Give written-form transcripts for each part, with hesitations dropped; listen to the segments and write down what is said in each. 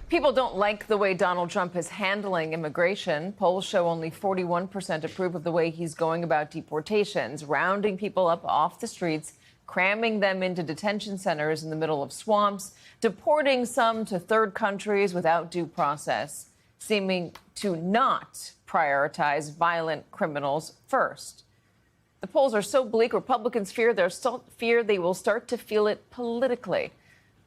People don't like the way Donald Trump is handling immigration. Polls show only 41% approve of the way he's going about deportations, rounding people up off the streets, cramming them into detention centers in the middle of swamps, deporting some to third countries without due process, seeming to not prioritize violent criminals first. The polls are so bleak, Republicans fear they will start to feel it politically.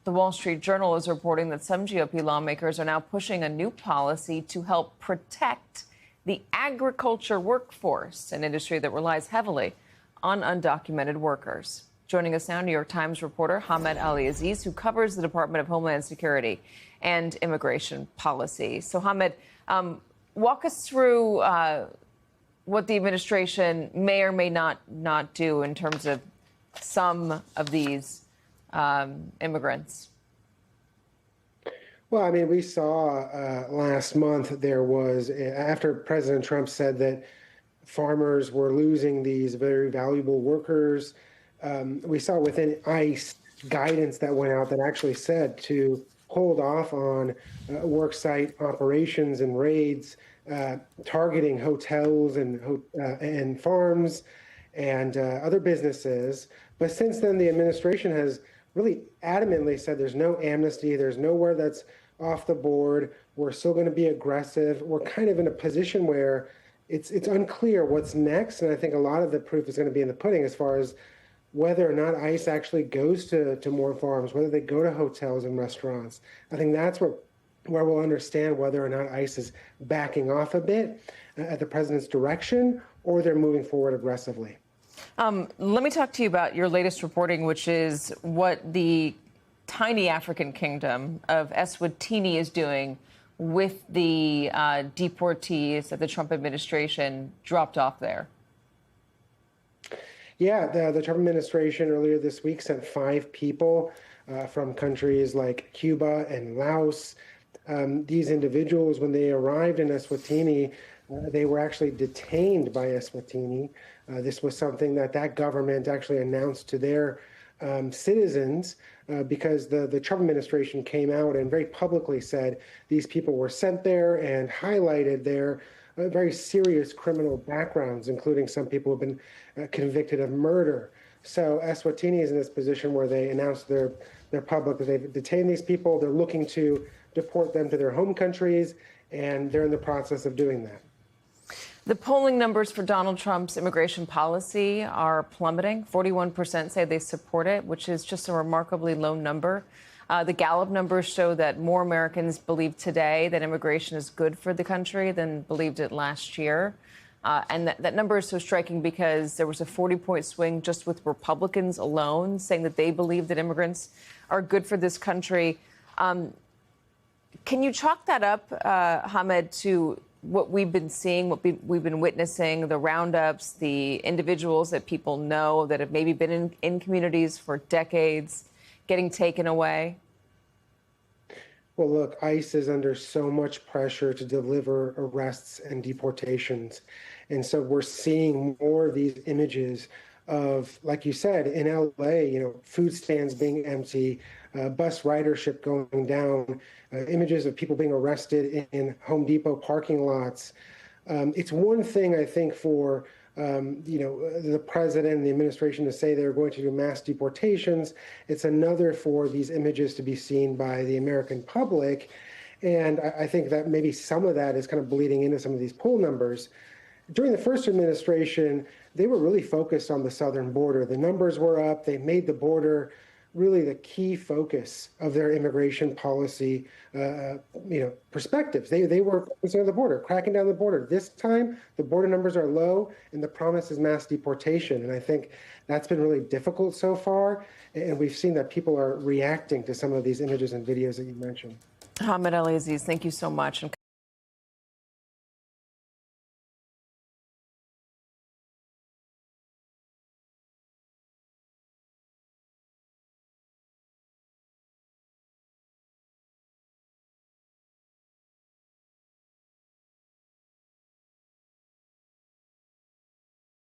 The Wall Street Journal is reporting that some GOP lawmakers are now pushing a new policy to help protect the agriculture workforce, an industry that relies heavily on undocumented workers. Joining us now, New York Times reporter Hamed Ali-Aziz, who covers the Department of Homeland Security and immigration policy. So, Hamed, walk us through what the administration may or may not do in terms of some of these immigrants. Well, I mean, we saw last month there was, after President Trump said that farmers were losing these very valuable workers, we saw within ICE guidance that went out that actually said to hold off on worksite operations and raids targeting hotels and farms and other businesses. But since then, the administration has really adamantly said there's no amnesty, there's nowhere that's off the board, we're still going to be aggressive. We're kind of in a position where it's unclear what's next, and I think a lot of the proof is going to be in the pudding as far as whether or not ICE actually goes to more farms, whether they go to hotels and restaurants. I think that's where we'll understand whether or not ICE is backing off a bit at the president's direction, or they're moving forward aggressively. Let me talk to you about your latest reporting, which is what the tiny African kingdom of Eswatini is doing with the deportees that the Trump administration dropped off there. Yeah, the Trump administration earlier this week sent 5 people from countries like Cuba and Laos. These individuals, when they arrived in Eswatini, they were actually detained by Eswatini. This was something that government actually announced to their citizens because the Trump administration came out and very publicly said these people were sent there and highlighted their very serious criminal backgrounds, including some people who have been convicted of murder. So Eswatini is in this position where they announced their public that they've detained these people. They're looking to deport them to their home countries, and they're in the process of doing that. The polling numbers for Donald Trump's immigration policy are plummeting. 41% say they support it, which is just a remarkably low number. The Gallup numbers show that more Americans believe today that immigration is good for the country than believed it last year. And that number is so striking because there was a 40-point swing just with Republicans alone saying that they believe that immigrants are good for this country. Can you chalk that up, Hamed, to what we've been seeing, what we've been witnessing, the roundups, the individuals that people know that have maybe been in communities for decades getting taken away? Well, look, ICE is under so much pressure to deliver arrests and deportations. And so we're seeing more of these images of, like you said, in LA, food stands being empty, bus ridership going down, images of people being arrested in Home Depot parking lots. It's one thing, I think, for the president and the administration to say they're going to do mass deportations. It's another for these images to be seen by the American public. And I think that maybe some of that is kind of bleeding into some of these poll numbers. During the first administration, they were really focused on the southern border. The numbers were up. They made the border really the key focus of their immigration policy, perspectives. They were focused on the border, cracking down the border. This time, the border numbers are low, and the promise is mass deportation. And I think that's been really difficult so far. And we've seen that people are reacting to some of these images and videos that you mentioned. Hamed Ali-Aziz, thank you so much.